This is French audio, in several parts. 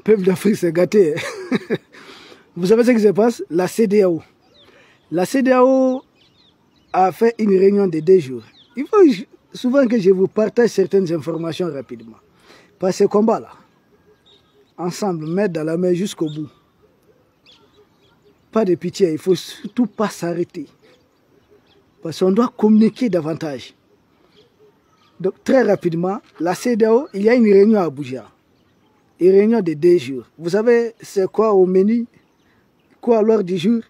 Peuple d'Afrique s'est gâté. Vous savez ce qui se passe? La CEDEAO. La CEDEAO a fait une réunion de 2 jours. Il faut souvent que je vous partage certaines informations rapidement. Parce que ce combat-là, ensemble, mettre dans la main jusqu'au bout. Pas de pitié, il ne faut surtout pas s'arrêter. Parce qu'on doit communiquer davantage. Donc très rapidement, la CEDEAO, il y a une réunion à Abuja. Une réunion de 2 jours. Vous savez, c'est quoi au menu? Quoi à l'heure du jour?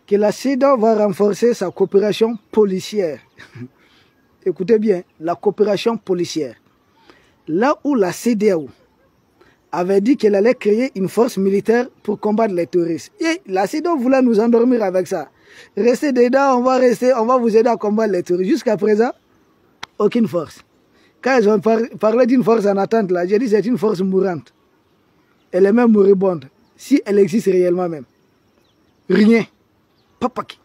Que la CEDEAO va renforcer sa coopération policière. Écoutez bien, la coopération policière. Là où la CEDEAO avait dit qu'elle allait créer une force militaire pour combattre les terroristes. Et la CEDEAO voulait nous endormir avec ça. Restez dedans, on va vous aider à combattre les terroristes. Jusqu'à présent, aucune force. Quand ils ont parlé d'une force en attente, là, j'ai dit c'est une force mourante. Elle est même moribonde. Si elle existe réellement même. Rien. Papaki.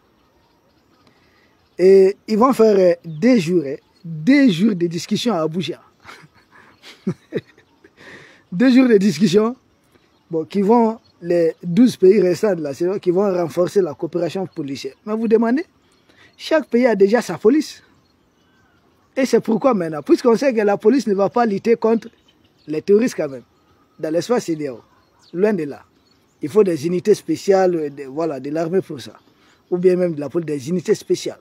Et ils vont faire 2 jours, 2 jours de discussion à Abuja. 2 jours de discussion, bon, qui vont, les 12 pays restants de la CEDEAO, qui vont renforcer la coopération policière. Mais vous demandez, chaque pays a déjà sa police. Et c'est pourquoi maintenant, puisqu'on sait que la police ne va pas lutter contre les terroristes quand même, dans l'espace CEDEAO, loin de là. Il faut des unités spéciales, voilà, de l'armée pour ça. Ou bien même de la police, des unités spéciales.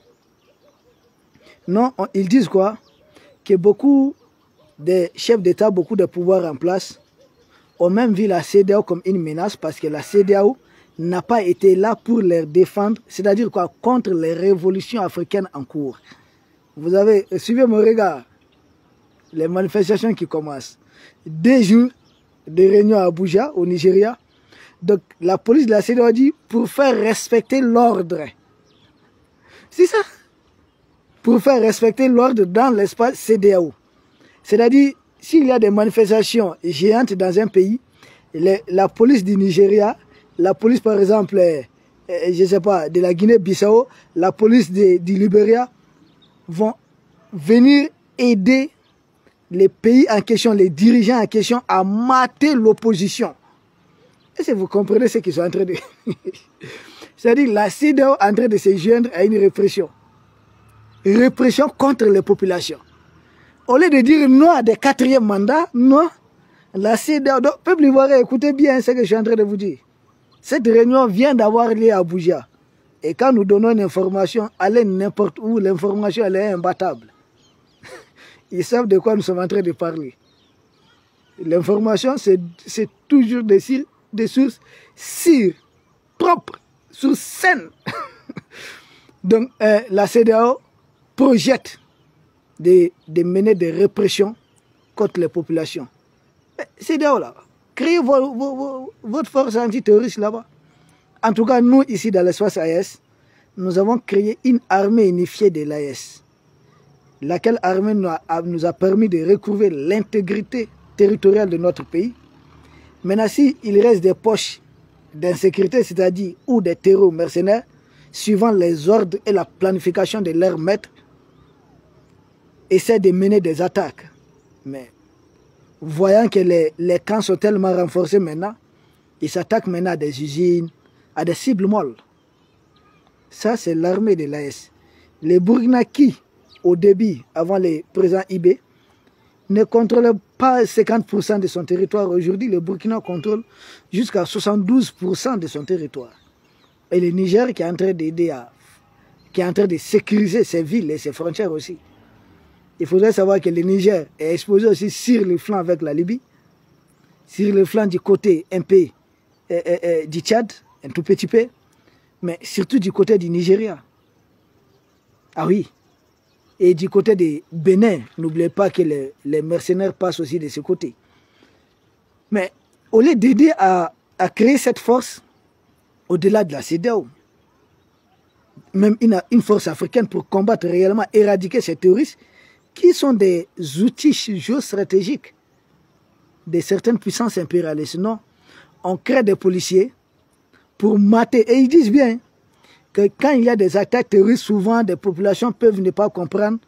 Non, ils disent quoi? Que beaucoup des chefs d'État, beaucoup de pouvoirs en place, ont même vu la CEDEAO comme une menace parce que la CEDEAO n'a pas été là pour les défendre, c'est-à-dire quoi, contre les révolutions africaines en cours. Vous avez, suivez mon regard, les manifestations qui commencent. 2 jours de réunion à Abuja, au Nigeria. Donc la police de la CEDEAO dit pour faire respecter l'ordre. C'est ça. Pour faire respecter l'ordre dans l'espace CEDEAO. C'est-à-dire, s'il y a des manifestations géantes dans un pays, la police du Nigeria, la police par exemple, je ne sais pas, de la Guinée-Bissau, la police du Libéria, vont venir aider les pays en question, les dirigeants en question à mater l'opposition. Est-ce que vous comprenez ce qu'ils sont en train de... C'est-à-dire la CEDEAO est en train de se joindre à une répression. Répression contre les populations. Au lieu de dire non à des 4e mandats, non, la CEDEAO... Donc, peuple ivoirien, écoutez bien ce que je suis en train de vous dire. Cette réunion vient d'avoir lieu à Abuja. Et quand nous donnons une information, allez n'importe où, l'information elle est imbattable. Ils savent de quoi nous sommes en train de parler. L'information, c'est toujours des sources sûres, propres, sources saines. Donc, la CEDEAO projette de mener des répressions contre les populations. CEDEAO là, créez votre force antiterroriste là-bas. En tout cas, nous ici dans l'espace AES, nous avons créé une armée unifiée de l'AES, laquelle armée nous a permis de recouvrir l'intégrité territoriale de notre pays. Maintenant, s'il reste des poches d'insécurité, c'est-à-dire ou des terroristes mercenaires, suivant les ordres et la planification de leurs maîtres, essaient de mener des attaques. Mais voyant que les camps sont tellement renforcés maintenant, ils s'attaquent maintenant à des usines, à des cibles molles. Ça, c'est l'armée de l'AES. Les Burkinabés, au début, avant les présidents IB, ne contrôlaient pas 50% de son territoire. Aujourd'hui, le Burkina contrôle jusqu'à 72% de son territoire. Et le Niger qui est en train d'aider qui est en train de sécuriser ses villes et ses frontières aussi. Il faudrait savoir que le Niger est exposé aussi sur le flanc avec la Libye, sur le flanc du côté un peu du Tchad, un tout petit peu, mais surtout du côté du Nigeria. Ah oui. Et du côté de Bénin, n'oubliez pas que les mercenaires passent aussi de ce côté. Mais au lieu d'aider à créer cette force, au-delà de la CEDEAO, même une force africaine pour combattre réellement, éradiquer ces terroristes, qui sont des outils géostratégiques de certaines puissances impérialistes. Non, on crée des policiers pour mater. Et ils disent bien que quand il y a des attaques terroristes, souvent des populations peuvent ne pas comprendre.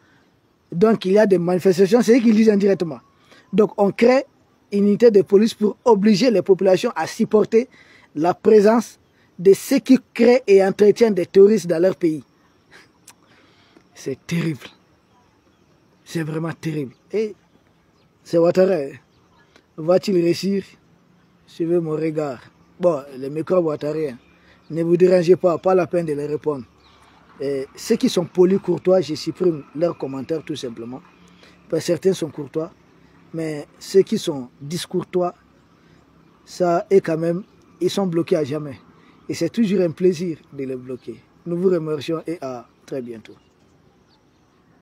Donc il y a des manifestations, c'est eux qui le disent indirectement. Donc on crée unité de police pour obliger les populations à supporter la présence de ceux qui créent et entretiennent des terroristes dans leur pays. C'est terrible. C'est vraiment terrible. Et c'est Ouattara. Va-t-il réussir? Suivez mon regard. Bon, les microbes ouattariens, ne vous dérangez pas la peine de les répondre. Et ceux qui sont polis, courtois, je supprime leurs commentaires tout simplement. Parce que certains sont courtois, mais ceux qui sont discourtois, ça est quand même, ils sont bloqués à jamais. Et c'est toujours un plaisir de les bloquer. Nous vous remercions et à très bientôt.